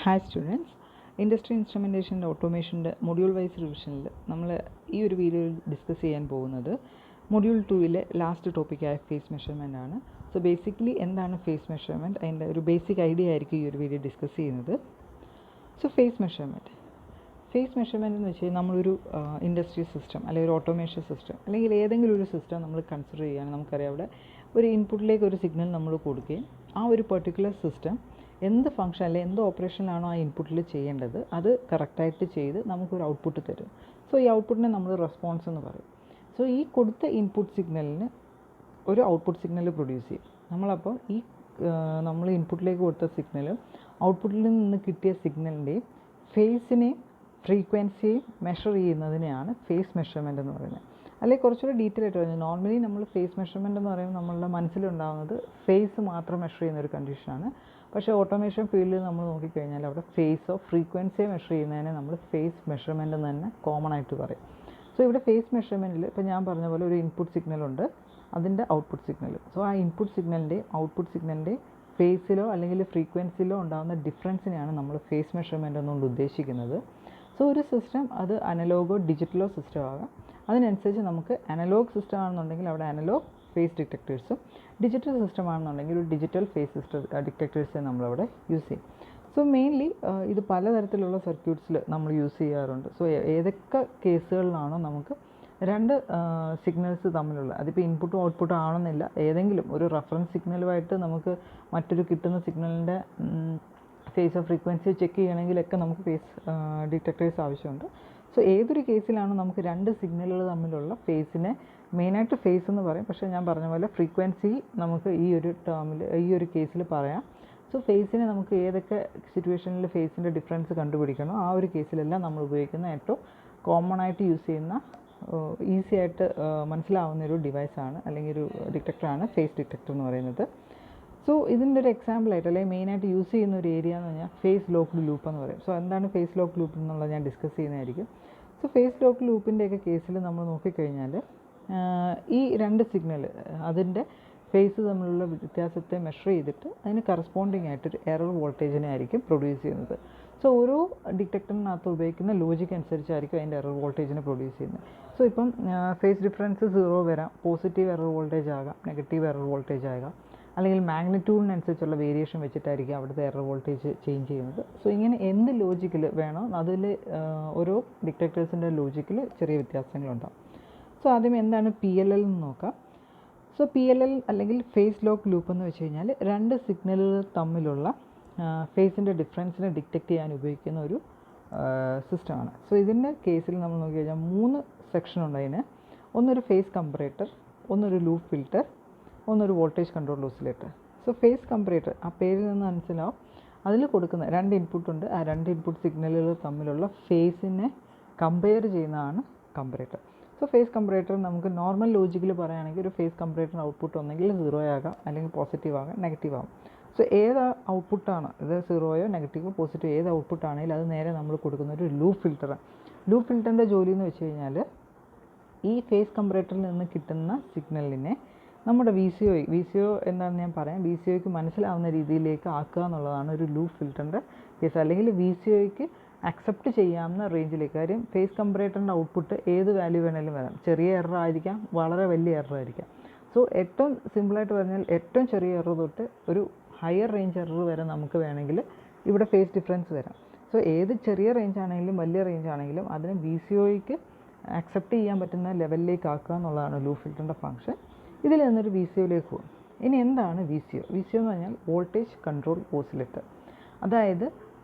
Hi students, industry ഇൻസ്ട്രുമെൻറ്റേഷൻ്റെ ഓട്ടോമേഷൻ്റെ module wise റിവിഷനിൽ നമ്മൾ ഈ ഒരു വീഡിയോയിൽ ഡിസ്കസ് ചെയ്യാൻ പോകുന്നത് മൊഡ്യൂൾ 2-ലെ ലാസ്റ്റ് ടോപ്പിക്കായ ഫേസ് മെഷർമെൻ്റ് ആണ്. സോ ബേസിക്കലി എന്താണ് ഫേസ് മെഷർമെൻറ്റ്, അതിൻ്റെ ഒരു ബേസിക് ഐഡിയ ആയിരിക്കും ഈ ഒരു വീഡിയോ ഡിസ്കസ് ചെയ്യുന്നത്. സോ ഫേസ് മെഷർമെൻറ്റ് എന്ന് വെച്ചാൽ നമ്മളൊരു ഇൻഡസ്ട്രി സിസ്റ്റം അല്ലെങ്കിൽ ഒരു ഓട്ടോമേഷൻ സിസ്റ്റം അല്ലെങ്കിൽ ഏതെങ്കിലും ഒരു സിസ്റ്റം നമ്മൾ കൺസിഡർ ചെയ്യുകയാണ്. നമുക്കറിയാം അവിടെ ഒരു ഇൻപുട്ടിലേക്ക് ഒരു സിഗ്നൽ നമ്മൾ കൊടുക്കുകയും ആ ഒരു പെർട്ടിക്കുലർ സിസ്റ്റം എന്ത് ഫംഗ്ഷൻ അല്ലെങ്കിൽ എന്ത് ഓപ്പറേഷനാണോ ആ ഇൻപുട്ടിൽ ചെയ്യേണ്ടത് അത് കറക്റ്റായിട്ട് ചെയ്ത് നമുക്കൊരു ഔട്ട്പുട്ട് തരും. സോ ഈ ഔട്ട്പുട്ടിനെ നമ്മൾ റെസ്പോൺസ് എന്ന് പറയും. സോ ഈ കൊടുത്ത ഇൻപുട്ട് സിഗ്നലിന് ഒരു ഔട്ട്പുട്ട് സിഗ്നൽ പ്രൊഡ്യൂസ് ചെയ്യും. നമ്മളപ്പോൾ ഈ നമ്മൾ ഇൻപുട്ടിലേക്ക് കൊടുത്ത സിഗ്നലും ഔട്ട്പുട്ടിൽ നിന്ന് കിട്ടിയ സിഗ്നലിൻ്റെയും ഫേസിനെയും ഫ്രീക്വൻസിയെയും മെഷർ ചെയ്യുന്നതിനെയാണ് ഫേസ് മെഷർമെൻറ്റ് എന്ന് പറയുന്നത്. അല്ലെങ്കിൽ കുറച്ചുകൂടി ഡീറ്റെയിൽ ആയിട്ട് പറഞ്ഞാൽ നോർമലി നമ്മൾ ഫേസ് മെഷർമെൻറ്റ് എന്ന് പറയുമ്പോൾ നമ്മളുടെ മനസ്സിലുണ്ടാകുന്നത് ഫേസ് മാത്രം മെഷർ ചെയ്യുന്ന ഒരു കണ്ടീഷനാണ്. പക്ഷേ ഓട്ടോമേഷൻ ഫീൽഡിൽ നമ്മൾ നോക്കിക്കഴിഞ്ഞാൽ അവിടെ ഫേസോ ഫ്രീക്വൻസിയോ മെഷർ ചെയ്യുന്നതിനെ നമ്മൾ ഫേസ് മെഷർമെൻറ്റ് എന്ന് തന്നെ കോമൺ ആയിട്ട് പറയും. സോ ഇവിടെ ഫേസ് മെഷർമെൻറ്റിൽ ഇപ്പോൾ ഞാൻ പറഞ്ഞ പോലെ ഒരു ഇൻപുട്ട് സിഗ്നലുണ്ട്, അതിൻ്റെ ഔട്ട്പുട്ട് സിഗ്നൽ. സോ ആ ഇൻപുട്ട് സിഗ്നലിൻ്റെയും ഔട്ട്പുട്ട് സിഗ്നലിൻ്റെയും ഫേസിലോ അല്ലെങ്കിൽ ഫ്രീക്വൻസിയിലോ ഉണ്ടാകുന്ന ഡിഫറൻസിനെയാണ് നമ്മൾ ഫേസ് മെഷർമെൻറ്റ് എന്നുകൊണ്ട് ഉദ്ദേശിക്കുന്നത്. സോ ഒരു സിസ്റ്റം അത് അനലോഗോ ഡിജിറ്റലോ സിസ്റ്റം ആകാം. അതിനനുസരിച്ച് നമുക്ക് അനലോഗ് സിസ്റ്റം ആണെന്നുണ്ടെങ്കിൽ അവിടെ അനലോഗ് ഫേസ് ഡിറ്റക്ടേഴ്സും ഡിജിറ്റൽ സിസ്റ്റം ആണെന്നുണ്ടെങ്കിൽ ഒരു ഡിജിറ്റൽ ഫേസ് ഡിറ്റക്ടേഴ്സ് നമ്മളവിടെ യൂസ് ചെയ്യും. സോ മെയിൻലി ഇത് പലതരത്തിലുള്ള സർക്യൂട്ട്സിൽ നമ്മൾ യൂസ് ചെയ്യാറുണ്ട്. സോ ഏതൊക്കെ കേസുകളിലാണോ നമുക്ക് രണ്ട് സിഗ്നൽസ് തമ്മിലുള്ള, അതിപ്പോൾ ഇൻപുട്ടും ഔട്ട്പുട്ടും ആണെന്നില്ല, ഏതെങ്കിലും ഒരു റെഫറൻസ് സിഗ്നലുമായിട്ട് നമുക്ക് മറ്റൊരു കിട്ടുന്ന സിഗ്നലിൻ്റെ ഫേസോ ഫ്രീക്വൻസിയോ ചെക്ക് ചെയ്യണമെങ്കിലൊക്കെ നമുക്ക് ഫേസ് ഡിറ്റക്ടേഴ്സ് ആവശ്യമുണ്ട്. സോ ഏതൊരു കേസിലാണ് നമുക്ക് രണ്ട് സിഗ്നലുകൾ തമ്മിലുള്ള ഫേസിനെ മെയിനായിട്ട് ഫേസ് എന്ന് പറയും, പക്ഷേ ഞാൻ പറഞ്ഞ പോലെ ഫ്രീക്വൻസി നമുക്ക് ഈ ഒരു ടേമിൽ ഈ ഒരു കേസിൽ പറയാം. സോ ഫേസിനെ നമുക്ക് ഏതൊക്കെ സിറ്റുവേഷനിൽ ഫേസിൻ്റെ ഡിഫറൻസ് കണ്ടുപിടിക്കണോ ആ ഒരു കേസിലെല്ലാം നമ്മൾ ഉപയോഗിക്കുന്ന ഏറ്റവും കോമൺ ആയിട്ട് യൂസ് ചെയ്യുന്ന ഈസി ആയിട്ട് മനസ്സിലാവുന്ന ഒരു ഡിവൈസാണ് അല്ലെങ്കിൽ ഒരു ഡിറ്റക്ടറാണ് ഫേസ് ഡിറ്റക്ടർ എന്ന് പറയുന്നത്. സോ ഇതിൻ്റെ ഒരു എക്സാമ്പിളായിട്ട് അല്ലെങ്കിൽ മെയിനായിട്ട് യൂസ് ചെയ്യുന്ന ഒരു ഏരിയ എന്ന് പറഞ്ഞാൽ ഫേസ് ലോക്ക്ഡ് ലൂപ്പ് എന്ന് പറയും. സോ എന്താണ് ഫേസ് ലോക്ക്ഡ് ലൂപ്പ് എന്നുള്ളത് ഞാൻ ഡിസ്കസ് ചെയ്യുന്നതായിരിക്കും. സോ ഫേസ് ലോക്ക്ഡ് ലൂപ്പിൻ്റെയൊക്കെ കേസിൽ നമ്മൾ നോക്കിക്കഴിഞ്ഞാൽ ഈ രണ്ട് സിഗ്നൽ അതിൻ്റെ ഫേസ് തമ്മിലുള്ള വ്യത്യാസത്തെ മെഷർ ചെയ്തിട്ട് അതിന് കറസ്പോണ്ടിങ് ആയിട്ടൊരു എറർ വോൾട്ടേജിനെ ആയിരിക്കും പ്രൊഡ്യൂസ് ചെയ്യുന്നത്. സോ ഓരോ ഡിറ്റക്ടറിനകത്ത് ഉപയോഗിക്കുന്ന ലോജിക്ക് അനുസരിച്ചായിരിക്കും അതിൻ്റെ എറർ വോൾട്ടേജിനെ പ്രൊഡ്യൂസ് ചെയ്യുന്നത്. സോ ഇപ്പം ഫേസ് ഡിഫറൻസ് 0 വരാം, പോസിറ്റീവ് എറർ വോൾട്ടേജ് ആകാം, നെഗറ്റീവ് എറർ വോൾട്ടേജ് ആകാം, അല്ലെങ്കിൽ മാഗ്നിറ്റ്യൂഡിനനുസരിച്ചുള്ള വേരിയേഷൻ വെച്ചിട്ടായിരിക്കും അവിടുത്തെ എറർ വോൾട്ടേജ് ചേഞ്ച് ചെയ്യുന്നത്. സോ ഇങ്ങനെ എന്ത് ലോജിക്കിൽ വേണോ അതിൽ ഓരോ ഡിറ്റക്ടേഴ്സിൻ്റെ ലോജിക്കിൽ ചെറിയ വ്യത്യാസങ്ങളുണ്ടാകും. സോ ആദ്യം എന്താണ് PLL എന്ന് നോക്കാം. സോ PLL അല്ലെങ്കിൽ ഫേസ് ലോക്ക് ലൂപ്പ് എന്ന് വെച്ച് കഴിഞ്ഞാൽ രണ്ട് സിഗ്നലുകൾ തമ്മിലുള്ള ഫേസിൻ്റെ ഡിഫറൻസിനെ ഡിറ്റക്റ്റ് ചെയ്യാൻ ഉപയോഗിക്കുന്ന ഒരു സിസ്റ്റമാണ്. സോ ഇതിൻ്റെ കേസിൽ നമ്മൾ നോക്കി കഴിഞ്ഞാൽ 3 സെക്ഷൻ ഉണ്ട് അതിന്. ഒന്നൊരു ഫേസ് കമ്പറേറ്റർ, ഒന്നൊരു ലൂപ്പ് ഫിൽറ്റർ, ഒന്നൊരു voltage control oscillator. So phase comparator ആ പേരിൽ നിന്ന് മനസ്സിലാവും അതിൽ കൊടുക്കുന്ന രണ്ട് ഇൻപുട്ടുണ്ട്, ആ രണ്ട് ഇൻപുട്ട് സിഗ്നലുകൾ തമ്മിലുള്ള ഫേസിനെ കമ്പയർ ചെയ്യുന്നതാണ് കമ്പറേറ്റർ. സോ ഫേസ് കമ്പറേറ്റർ നമുക്ക് നോർമൽ ലോജിക്കിൽ പറയുകയാണെങ്കിൽ ഒരു ഫേസ് കമ്പറേറ്റർ ഔട്ട്പുട്ട് ഒന്നെങ്കിൽ 0 ആകാം, അല്ലെങ്കിൽ പോസിറ്റീവ് ആകാം, നെഗറ്റീവ് ആകാം. സോ ഏത് ഔട്ട്പുട്ടാണ്, ഇത് 0യോ നെഗറ്റീവോ പോസിറ്റീവോ ഏത് ഔട്ട്പുട്ടാണെങ്കിലും അത് നേരെ നമ്മൾ കൊടുക്കുന്ന ഒരു ലൂപ്പ് ഫിൽറ്ററാണ്. ലൂപ്പ് ഫിൽറ്ററിൻ്റെ ജോലി എന്ന് വെച്ച് കഴിഞ്ഞാൽ ഈ ഫേസ് കമ്പറേറ്ററിൽ നിന്ന് കിട്ടുന്ന സിഗ്നലിനെ നമ്മുടെ VCO എന്താണെന്ന് ഞാൻ പറയാം, VCOയ്ക്ക് മനസ്സിലാവുന്ന രീതിയിലേക്ക് ആക്കുക എന്നുള്ളതാണ് ഒരു ലൂപ്പ് ഫിൽറ്ററിൻ്റെ കേസ്. അല്ലെങ്കിൽ VCOയ്ക്ക് അക്സെപ്റ്റ് ചെയ്യാവുന്ന റേഞ്ചിലേക്ക്. കാര്യം ഫേസ് കമ്പറേറ്ററിൻ്റെ ഔട്ട്പുട്ട് ഏത് വാല്യൂ വേണമെങ്കിലും വരാം, ചെറിയ എറർ ആയിരിക്കാം, വളരെ വലിയ എറർ ആയിരിക്കാം. സോ ഏറ്റവും സിമ്പിളായിട്ട് പറഞ്ഞാൽ ഏറ്റവും ചെറിയ എറർ തൊട്ട് ഒരു ഹയർ റേഞ്ച് എറർ വരെ നമുക്ക് വേണമെങ്കിൽ ഇവിടെ ഫേസ് ഡിഫറൻസ് വരാം. സോ ഏത് ചെറിയ റേഞ്ച് ആണെങ്കിലും വലിയ റേഞ്ച് ആണെങ്കിലും അതിന് VCOയ്ക്ക് അക്സെപ്റ്റ് ചെയ്യാൻ പറ്റുന്ന ലെവലിലേക്ക് ആക്കുക എന്നുള്ളതാണ് ലൂപ്പ് ഫിൽറ്ററിൻ്റെ ഫംഗ്ഷൻ. ഇതിൽ നിന്നൊരു VCOയിലേക്ക് പോകും. ഇനി എന്താണ് VCO എന്ന് പറഞ്ഞാൽ വോൾട്ടേജ് കൺട്രോൾ ഓസിലേറ്റർ. അതായത്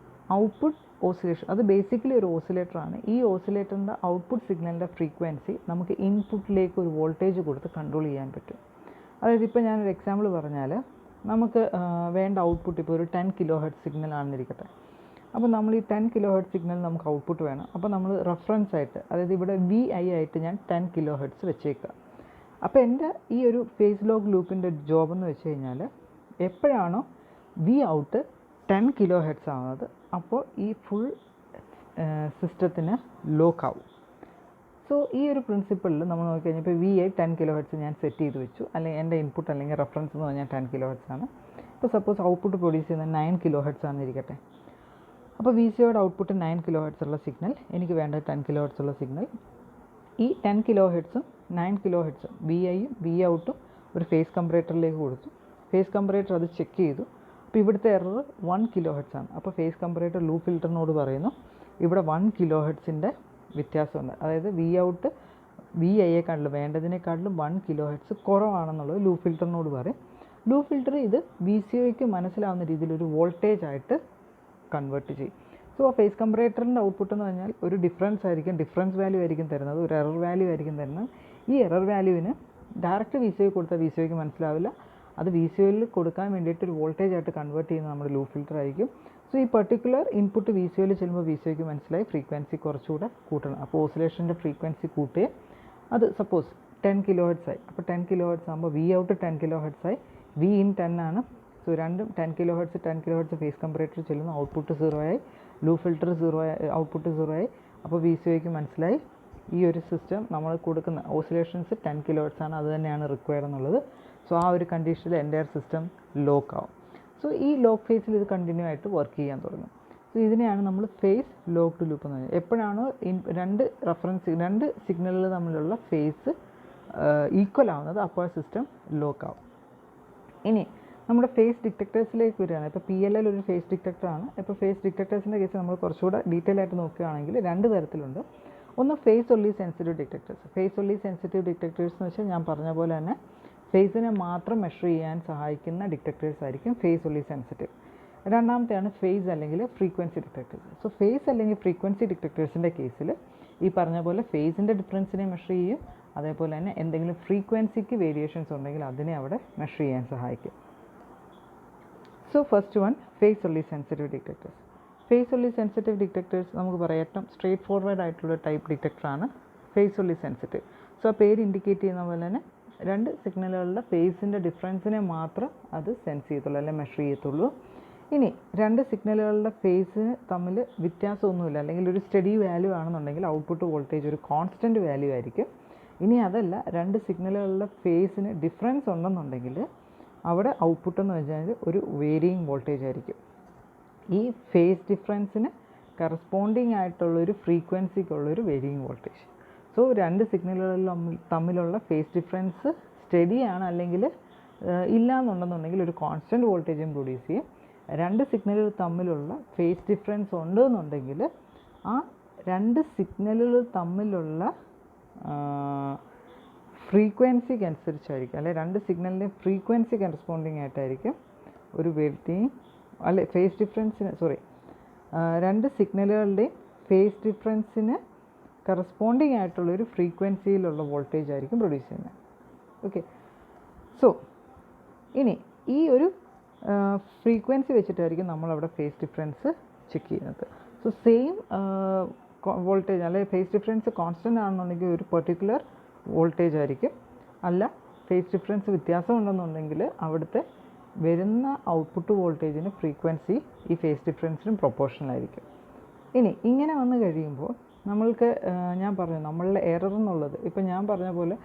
ഔട്ട്പുട്ട് ഓസിലേഷൻ, അത് ബേസിക്കലി ഒരു ഓസിലേറ്ററാണ്. ഈ ഓസിലേറ്ററിൻ്റെ ഔട്ട്പുട്ട് സിഗ്നലിൻ്റെ ഫ്രീക്വൻസി നമുക്ക് ഇൻപുട്ടിലേക്ക് ഒരു വോൾട്ടേജ് കൊടുത്ത് കൺട്രോൾ ചെയ്യാൻ പറ്റും. അതായത് ഇപ്പോൾ ഞാനൊരു എക്സാമ്പിൾ പറഞ്ഞാൽ നമുക്ക് വേണ്ട ഔട്ട്പുട്ട് ഇപ്പോൾ ഒരു 10 kHz സിഗ്നൽ ആണെന്നിരിക്കട്ടെ. അപ്പോൾ നമ്മൾ ഈ 10 kHz സിഗ്നൽ നമുക്ക് ഔട്ട്പുട്ട് വേണം. അപ്പോൾ നമ്മൾ റെഫറൻസ് ആയിട്ട്, അതായത് ഇവിടെ VI ആയിട്ട് ഞാൻ 10 kHz വെച്ചേക്കുക. അപ്പോൾ എൻ്റെ ഈ ഒരു ഫേസ് ലോക്ക് ലൂപ്പിൻ്റെ ജോബ് എന്ന് വെച്ച് കഴിഞ്ഞാൽ എപ്പോഴാണോ V ഔട്ട് 10 kHz ആവുന്നത് അപ്പോൾ ഈ ഫുൾ സിസ്റ്റത്തിന് ലോക്കാവും. സോ ഈ ഒരു പ്രിൻസിപ്പിളിൽ നമ്മൾ നോക്കിക്കഴിഞ്ഞാൽ ഇപ്പോൾ VI 10 kHz ഞാൻ സെറ്റ് ചെയ്ത് വെച്ചു, അല്ലെങ്കിൽ എൻ്റെ ഇൻപുട്ട് അല്ലെങ്കിൽ റെഫറൻസ് എന്ന് പറഞ്ഞാൽ 10 kHz ആണ്. ഇപ്പോൾ സപ്പോസ് ഔട്ട്പുട്ട് പ്രൊഡ്യൂസ് ചെയ്യുന്നത് 9 kHz ആണെന്നിരിക്കട്ടെ. അപ്പോൾ വി സി ഒയുടെ ഔട്ട്പുട്ട് 9 കിലോ ഹെർട്സ് ഉള്ള സിഗ്നൽ, എനിക്ക് വേണ്ടത് 10 കിലോ ഹെർട്സ് ഉള്ള സിഗ്നൽ. ഈ 10 കിലോ ഹെർട്സും 9 കിലോ ഹെർട്സും വി ഐയും വി ഔട്ടും ഒരു ഫേസ് കമ്പറേറ്ററിലേക്ക് കൊടുത്തു. ഫേസ് കമ്പറേറ്റർ അത് ചെക്ക് ചെയ്തു. അപ്പോൾ ഇവിടുത്തെ എറർ 1 കിലോ ഹെർട്സ് ആണ്. അപ്പോൾ ഫേസ് കമ്പറേറ്റർ ലൂപ്പ് ഫിൽറ്ററിനോട് പറയുന്നു ഇവിടെ 1 കിലോ ഹെർട്സിൻ്റെ വ്യത്യാസമുണ്ട്. അതായത് വി ഔട്ട് വി ഐയെക്കാട്ടിലും വേണ്ടതിനേക്കാട്ടിലും 1 കിലോ ഹെർട്സ് കുറവാണെന്നുള്ളത് ലൂപ്പ് ഫിൽറ്ററിനോട് പറയും. ലൂപ്പ് ഫിൽറ്റർ ഇത് വി സി ഒയ്ക്ക് മനസ്സിലാവുന്ന രീതിയിൽ ഒരു വോൾട്ടേജ് ആയിട്ട് കൺവേർട്ട് ചെയ്യും. സോ ആ ഫേസ് കമ്പറേറ്ററിൻ്റെ ഔട്ട്പുട്ട് എന്ന് പറഞ്ഞാൽ ഒരു ഡിഫറൻസ് വാല്യൂ ആയിരിക്കും തരുന്നത്, ഒരു എറർ വാല്യൂ ആയിരിക്കും തരുന്നത്. ഈ എറർ വാല്യൂവിന് ഡയറക്റ്റ് വി സി ഒ കൊടുത്താൽ വി സി ഒയ്ക്ക് മനസ്സിലാവില്ല. അത് വി സി ഒയിൽ കൊടുക്കാൻ വേണ്ടിയിട്ട് ഒരു വോൾട്ടേജ് ആയിട്ട് കൺവേർട്ട് ചെയ്യുന്നത് നമ്മുടെ ലൂപ്പ് ഫിൽറ്റർ ആയിരിക്കും. സോ ഈ പെർട്ടിക്കുലർ ഇൻപുട്ട് വി സി ഒയിൽ ചെല്ലുമ്പോൾ വി സി ഒയ്ക്ക് മനസ്സിലായി ഫ്രീക്വൻസി കുറച്ചുകൂടെ കൂട്ടണം. അപ്പോൾ ഓസിലേഷൻ്റെ ഫ്രീക്വൻസി കൂട്ടുകയും അത് സപ്പോസ് 10 കിലോ ഹെർട്സ് ആയി. അപ്പോൾ 10 കിലോ ഹെർട്സ് ആകുമ്പോൾ വി ഔട്ട് 10 കിലോ ഹെർട്സ് ആയി, വി ഇൻ 10 ആണ്. സോ രണ്ടും 10 കിലോ ഹെർട്സ് ഫേസ് കമ്പറേറ്റർ ചെല്ലുന്നു, ഔട്ട്പുട്ട് 0 ആയി, ലൂപ്പ് ഫിൽറ്റർ 0 ആയി, ഔട്ട്പുട്ട് 0 ആയി. അപ്പോൾ വി സി ഒയ്ക്ക് മനസ്സിലായി ഈ ഒരു സിസ്റ്റം നമ്മൾ കൊടുക്കുന്ന ഓസിലേഷൻസ് 10 കിലോ ഹെർട്സ് ആണ്, അത് തന്നെയാണ് റിക്വയർഡ് എന്നുള്ളത്. സോ ആ ഒരു കണ്ടീഷനിൽ എൻ്റയർ സിസ്റ്റം ലോക്ക് ആവും. സോ ഈ ലോക്ക് ഫേസിൽ ഇത് കണ്ടിന്യൂ ആയിട്ട് വർക്ക് ചെയ്യാൻ തുടങ്ങും. സോ ഇതിനെയാണ് നമ്മൾ ഫേസ് ലോക്ക് ടു ലൂപ്പ് എന്ന് പറയുന്നത്. എപ്പോഴാണോ രണ്ട് സിഗ്നലുകൾ തമ്മിലുള്ള ഫേസ് ഈക്വൽ ആവുന്നത് അപ്പോൾ സിസ്റ്റം ലോക്ക് ആവും. ഇനി നമ്മുടെ ഫേസ് ഡിറ്റക്ടേഴ്സിലേക്ക് വരികയാണ്. ഇപ്പോൾ പി എൽ എൽ ഒരു ഫേസ് ഡിറ്റക്ടറാണ്. ഇപ്പോൾ ഫേസ് ഡിറ്റക്ടേഴ്സിൻ്റെ കേസ് നമ്മൾ കുറച്ചുകൂടെ ഡീറ്റെയിൽ ആയിട്ട് നോക്കുകയാണെങ്കിൽ 2 തരത്തിലുണ്ട്. ഒന്ന് phase only sensitive detectors. Phase only sensitive detectors എന്ന് വെച്ചാൽ ഞാൻ പറഞ്ഞ പോലെ തന്നെ ഫേസിനെ മാത്രം മെഷർ ചെയ്യാൻ സഹായിക്കുന്ന ഡിറ്റക്ടേഴ്സ് ആയിരിക്കും ഫേസ് ഒൺലി സെൻസിറ്റീവ്. രണ്ടാമത്തെയാണ് ഫേസ് അല്ലെങ്കിൽ ഫ്രീക്വൻസി ഡിറ്റക്ടേഴ്സ്. സോ ഫേസ് അല്ലെങ്കിൽ ഫ്രീക്വൻസി ഡിറ്റക്ടേഴ്സിൻ്റെ കേസിൽ ഈ പറഞ്ഞ പോലെ ഫേസിൻ്റെ ഡിഫറൻസിനെ മെഷർ ചെയ്യും, അതേപോലെ തന്നെ എന്തെങ്കിലും ഫ്രീക്വൻസിക്ക് വേരിയേഷൻസ് ഉണ്ടെങ്കിൽ അതിനെ അവിടെ മെഷർ ചെയ്യാൻ സഹായിക്കും. So first one phase only sensitive detectors. Phase only sensitive detectors നമുക്ക് പറയാം ഏറ്റവും സ്ട്രേറ്റ് ഫോർവേഡ് ആയിട്ടുള്ള ടൈപ്പ് ഡിറ്റക്ടറാണ് ഫേസ് ഒൺലി സെൻസിറ്റീവ്. സോ ആ പേര് ഇൻഡിക്കേറ്റ് ചെയ്യുന്ന പോലെ തന്നെ 2 സിഗ്നലുകളുടെ ഫേസിൻ്റെ ഡിഫറൻസിനെ മാത്രം അത് സെൻസ് ചെയ്യത്തുള്ളൂ അല്ലെങ്കിൽ മെഷർ ചെയ്യത്തുള്ളൂ. ഇനി 2 സിഗ്നലുകളുടെ ഫേസിന് തമ്മിൽ വ്യത്യാസമൊന്നുമില്ല അല്ലെങ്കിൽ ഒരു സ്റ്റഡി വാല്യൂ ആണെന്നുണ്ടെങ്കിൽ ഔട്ട്പുട്ട് വോൾട്ടേജ് ഒരു കോൺസ്റ്റൻറ്റ് വാല്യൂ ആയിരിക്കും. ഇനി അതല്ല 2 സിഗ്നലുകളുടെ ഫേസിന് ഡിഫറൻസ് ഉണ്ടെന്നുണ്ടെങ്കിൽ അവിടെ ഔട്ട്പുട്ട് എന്ന് വെച്ചാൽ ഒരു വേരിയിങ് വോൾട്ടേജ് ആയിരിക്കും. ഈ ഫേസ് ഡിഫറൻസിന് കറസ്പോണ്ടിങ് ആയിട്ടുള്ളൊരു ഫ്രീക്വൻസിക്കുള്ളൊരു വേരിയിങ് വോൾട്ടേജ്. സോ 2 സിഗ്നലുകൾ തമ്മിലുള്ള ഫേസ് ഡിഫറൻസ് സ്റ്റഡിയാണ് അല്ലെങ്കിൽ ഇല്ല എന്നുണ്ടെന്നുണ്ടെങ്കിൽ ഒരു കോൺസ്റ്റൻറ്റ് വോൾട്ടേജും പ്രൊഡ്യൂസ് ചെയ്യും. 2 സിഗ്നലുകൾ തമ്മിലുള്ള ഫേസ് ഡിഫറൻസ് ഉണ്ടെന്നുണ്ടെങ്കിൽ ആ 2 സിഗ്നലുകൾ തമ്മിലുള്ള ഫ്രീക്വൻസിക്ക് അനുസരിച്ചായിരിക്കും അല്ലെ 2 സിഗ്നലിൻ്റെ ഫ്രീക്വൻസി കറസ്പോണ്ടിങ് ആയിട്ടായിരിക്കും ഒരു വേരിയിങ് അല്ലെ ഫേസ് ഡിഫറൻസിന് 2 സിഗ്നലുകളുടെയും ഫേസ് ഡിഫറൻസിന് കറസ്പോണ്ടിങ് ആയിട്ടുള്ളൊരു ഫ്രീക്വൻസിയിലുള്ള വോൾട്ടേജ് ആയിരിക്കും പ്രൊഡ്യൂസ് ചെയ്യുന്നത്. ഓക്കെ. സോ ഇനി ഈ ഒരു ഫ്രീക്വൻസി വെച്ചിട്ടായിരിക്കും നമ്മളവിടെ ഫേസ് ഡിഫറൻസ് ചെക്ക് ചെയ്യുന്നത്. സോ സെയിം വോൾട്ടേജ് അല്ലെങ്കിൽ ഫേസ് ഡിഫറൻസ് കോൺസ്റ്റൻ്റ് ആണെന്നുണ്ടെങ്കിൽ ഒരു പെർട്ടിക്കുലർ വോൾട്ടേജ് ആയിരിക്കും. അല്ല ഫേസ് ഡിഫറൻസ് വ്യത്യാസം ഉണ്ടെന്നുണ്ടെങ്കിൽ അവിടുത്തെ വരുന്ന ഔട്ട്പുട്ട് വോൾട്ടേജിന് ഫ്രീക്വൻസി ഈ ഫേസ് ഡിഫറൻസിനും പ്രൊപ്പോർഷണൽ ആയിരിക്കും. ഇനി ഇങ്ങനെ വന്നു കഴിയുമ്പോൾ നമ്മൾക്ക് ഞാൻ പറഞ്ഞു നമ്മളുടെ എറർ എന്നുള്ളത് ഇപ്പം ഞാൻ പറഞ്ഞ പോലെ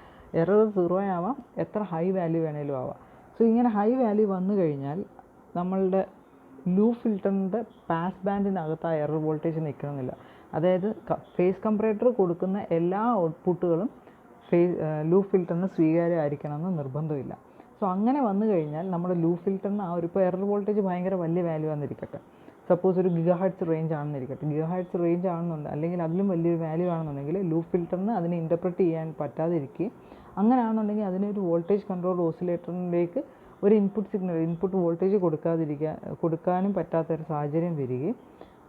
എറർ 0 ആവാം, എത്ര ഹൈ വാല്യൂ വേണേലും ആവാം. സോ ഇങ്ങനെ ഹൈ വാല്യൂ വന്നു കഴിഞ്ഞാൽ നമ്മളുടെ ലൂപ്പ് ഫിൽറ്ററിൻ്റെ പാസ് ബാൻഡിനകത്ത് ആ എറർ വോൾട്ടേജ് നിൽക്കണമെന്നില്ല. അതായത് ഫേസ് കമ്പറേറ്റർ കൊടുക്കുന്ന എല്ലാ ഔട്ട്പുട്ടുകളും ലൂപ്പ് ഫിൽറ്ററിന് സ്വീകാര്യമായിരിക്കണമെന്ന് നിർബന്ധമില്ല. സോ അങ്ങനെ വന്നു കഴിഞ്ഞാൽ നമ്മുടെ ലൂപ്പ് ഫിൽറ്ററിന് ആ ഒരു ഇപ്പോൾ എറർ വോൾട്ടേജ് ഭയങ്കര വലിയ വാല്യൂ ആണെന്നിരിക്കട്ടെ, സപ്പോസ് ഒരു ഗിഗാഹെർട്സ് റേഞ്ച് ആണെന്നിരിക്കട്ടെ, ഗിഗാഹെർട്സ് റേഞ്ച് ആണെന്നുണ്ട് അല്ലെങ്കിൽ അതിലും വലിയൊരു വാല്യൂ ആണെന്നുണ്ടെങ്കിൽ ലൂപ്പ് ഫിൽറ്ററിന് അതിനെ ഇൻ്റർപ്രറ്റ് ചെയ്യാൻ പറ്റാതിരിക്കുകയും അങ്ങനെയാണെന്നുണ്ടെങ്കിൽ അതിനൊരു വോൾട്ടേജ് കൺട്രോൾ ഓസിലേറ്ററിലേക്ക് ഒരു ഇൻപുട്ട് വോൾട്ടേജ് കൊടുക്കാനും പറ്റാത്തൊരു സാഹചര്യം വരികയും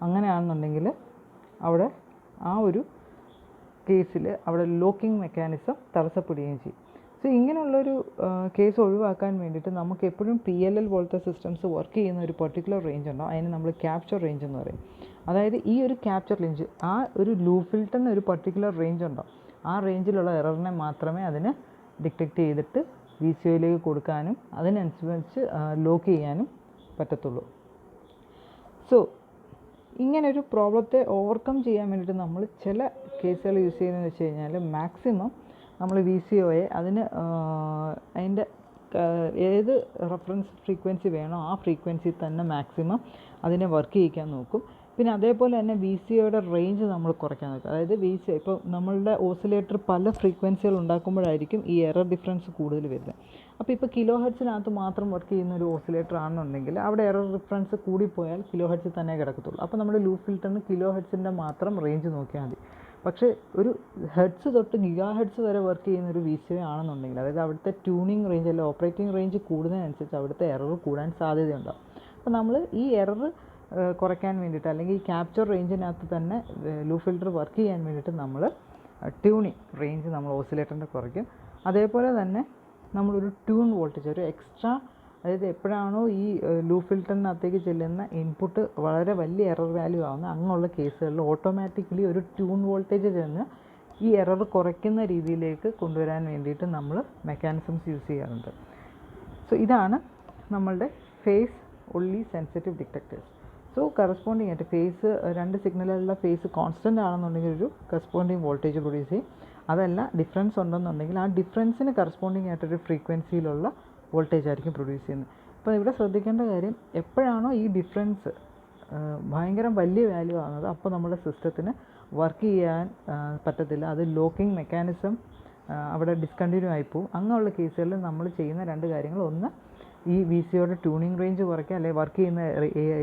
അങ്ങനെയാണെന്നുണ്ടെങ്കിൽ അവിടെ ആ ഒരു കേസിൽ അവിടെ ലോക്കിംഗ് മെക്കാനിസം തടസ്സപ്പെടുകയും ചെയ്യും. സോ ഇങ്ങനെയുള്ളൊരു കേസ് ഒഴിവാക്കാൻ വേണ്ടിയിട്ട് നമുക്ക് എപ്പോഴും PLL പോലത്തെ സിസ്റ്റംസ് വർക്ക് ചെയ്യുന്ന ഒരു പെർട്ടിക്കുലർ റേഞ്ച് ഉണ്ടാവും. അതിന് നമ്മൾ ക്യാപ്ചർ റേഞ്ച് എന്ന് പറയും. അതായത് ഈ ഒരു ക്യാപ്ചർ റേഞ്ച് ആ ഒരു ലൂപ്പ് ഫിൽറ്ററിന് ഒരു പെർട്ടിക്കുലർ റേഞ്ച് ഉണ്ടാവും. ആ റേഞ്ചിലുള്ള എററിനെ മാത്രമേ അതിന് ഡിറ്റക്റ്റ് ചെയ്തിട്ട് VCOയിലേക്ക് കൊടുക്കാനും അതിനനുസരിച്ച് ലോക്ക് ചെയ്യാനും പറ്റത്തുള്ളൂ. സോ ഇങ്ങനൊരു പ്രോബ്ലത്തെ ഓവർകം ചെയ്യാൻ വേണ്ടിയിട്ട് നമ്മൾ ചില കേസുകൾ യൂസ് ചെയ്യുന്നതെന്ന് വെച്ച് കഴിഞ്ഞാൽ മാക്സിമം നമ്മൾ VCOയെ അതിൻ്റെ ഏത് റെഫറൻസ് ഫ്രീക്വൻസി വേണോ ആ ഫ്രീക്വൻസി തന്നെ മാക്സിമം അതിനെ വർക്ക് ചെയ്യിക്കാൻ നോക്കും. പിന്നെ അതേപോലെ തന്നെ വി സി ഒയുടെ റേഞ്ച് നമ്മൾ കുറയ്ക്കാൻ നോക്കുക. അതായത് വി സി ഇപ്പോൾ നമ്മളുടെ ഓസിലേറ്റർ പല ഫ്രീക്വൻസികൾ ഉണ്ടാക്കുമ്പോഴായിരിക്കും ഈ എറർ ഡിഫറൻസ് കൂടുതൽ വരുന്നത്. അപ്പോൾ ഇപ്പോൾ കിലോ ഹെർട്സിനകത്ത് മാത്രം വർക്ക് ചെയ്യുന്ന ഒരു ഓസിലേറ്റർ ആണെന്നുണ്ടെങ്കിൽ അവിടെ എറർ ഡിഫറൻസ് കൂടിപ്പോയാൽ കിലോ ഹെർട്സിൽ തന്നെ കിടക്കത്തുള്ളൂ. അപ്പോൾ നമ്മുടെ ലൂപ്പ് ഫിൽറ്ററിന് കിലോ ഹെർട്സിൻ്റെ മാത്രം റേഞ്ച് നോക്കിയാൽ മതി. പക്ഷേ ഒരു ഹെർട്സ് തൊട്ട് ഗിഗാ ഹെർട്സ് വരെ വർക്ക് ചെയ്യുന്ന ഒരു വി സി ഒ ആണെന്നുണ്ടെങ്കിൽ, അതായത് അവിടുത്തെ ട്യൂണിങ് റേഞ്ച് അല്ലെങ്കിൽ ഓപ്പറേറ്റിംഗ് റേഞ്ച് കൂടുന്നതിനനുസരിച്ച് അവിടുത്തെ എറർ കൂടാൻ സാധ്യതയുണ്ടാകും. അപ്പോൾ നമ്മൾ ഈ എറർ കുറയ്ക്കാൻ വേണ്ടിയിട്ട് അല്ലെങ്കിൽ ഈ ക്യാപ്ചർ റേഞ്ചിനകത്ത് തന്നെ ലൂപ്പ് ഫിൽറ്റർ വർക്ക് ചെയ്യാൻ വേണ്ടിയിട്ട് നമ്മൾ ട്യൂണിങ് റേഞ്ച് നമ്മൾ ഓസിലേറ്ററിൻ്റെ കുറയ്ക്കും. അതേപോലെ തന്നെ നമ്മളൊരു ട്യൂൺ വോൾട്ടേജ്, ഒരു എക്സ്ട്രാ, അതായത് എപ്പോഴാണോ ഈ ലൂപ്പ് ഫിൽറ്ററിനകത്തേക്ക് ചെല്ലുന്ന ഇൻപുട്ട് വളരെ വലിയ എറർ വാല്യൂ ആവുന്ന അങ്ങനെയുള്ള കേസുകളിൽ ഓട്ടോമാറ്റിക്കലി ഒരു ട്യൂൺ വോൾട്ടേജ് ചെന്ന് ഈ എറർ കുറയ്ക്കുന്ന രീതിയിലേക്ക് കൊണ്ടുവരാൻ വേണ്ടിയിട്ട് നമ്മൾ മെക്കാനിസംസ് യൂസ് ചെയ്യാറുണ്ട്. സോ ഇതാണ് നമ്മളുടെ phase only sensitive detectors. So corresponding ആയിട്ട് ഫേസ്, രണ്ട് സിഗ്നലുകളുടെ ഫേസ് കോൺസ്റ്റൻ്റ് ആണെന്നുണ്ടെങ്കിൽ ഒരു കറസ്പോണ്ടിങ് വോൾട്ടേജ് പ്രൊഡ്യൂസ് ചെയ്യും. അതല്ല ഡിഫറൻസ് ഉണ്ടെന്നുണ്ടെങ്കിൽ ആ ഡിഫറൻസിന് കറസ്പോണ്ടിങ് ആയിട്ടൊരു ഫ്രീക്വൻസിയിലുള്ള വോൾട്ടേജ് ആയിരിക്കും പ്രൊഡ്യൂസ് ചെയ്യുന്നത്. അപ്പോൾ ഇവിടെ ശ്രദ്ധിക്കേണ്ട കാര്യം, എപ്പോഴാണോ ഈ ഡിഫറൻസ് ഭയങ്കര വലിയ വാല്യൂ ആകുന്നത് അപ്പോൾ നമ്മുടെ സിസ്റ്റത്തിന് വർക്ക് ചെയ്യാൻ പറ്റത്തില്ല. അത് ലോക്കിംഗ് മെക്കാനിസം അവിടെ ഡിസ്കണ്ടിന്യൂ ആയിപ്പോവും. അങ്ങനെയുള്ള കേസുകളിൽ നമ്മൾ ചെയ്യുന്ന രണ്ട് കാര്യങ്ങൾ, ഒന്ന് ഈ വി സിയുടെ ട്യൂണിങ് റേഞ്ച് കുറയ്ക്കുക, അല്ലെങ്കിൽ വർക്ക് ചെയ്യുന്ന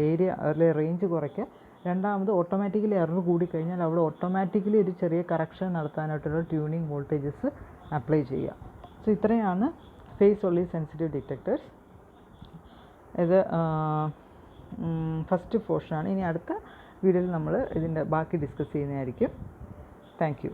ഏരിയ അല്ലെങ്കിൽ റേഞ്ച് കുറയ്ക്കുക. രണ്ടാമത് ഓട്ടോമാറ്റിക്കലി എറർ കൂടിക്കഴിഞ്ഞാൽ അവിടെ ഓട്ടോമാറ്റിക്കലി ഒരു ചെറിയ കറക്ഷൻ നടത്താനായിട്ടുള്ള ട്യൂണിങ് വോൾട്ടേജസ് അപ്ലൈ ചെയ്യുക. സോ ഇത്രയാണ് ഫേസ് ഒൺലി സെൻസിറ്റീവ് ഡിറ്റക്ടേഴ്സ്. ഇത് ഫസ്റ്റ് പോർഷനാണ്. ഇനി അടുത്ത വീഡിയോയിൽ നമ്മൾ ഇതിൻ്റെ ബാക്കി ഡിസ്കസ് ചെയ്യുന്നതായിരിക്കും. Thank you.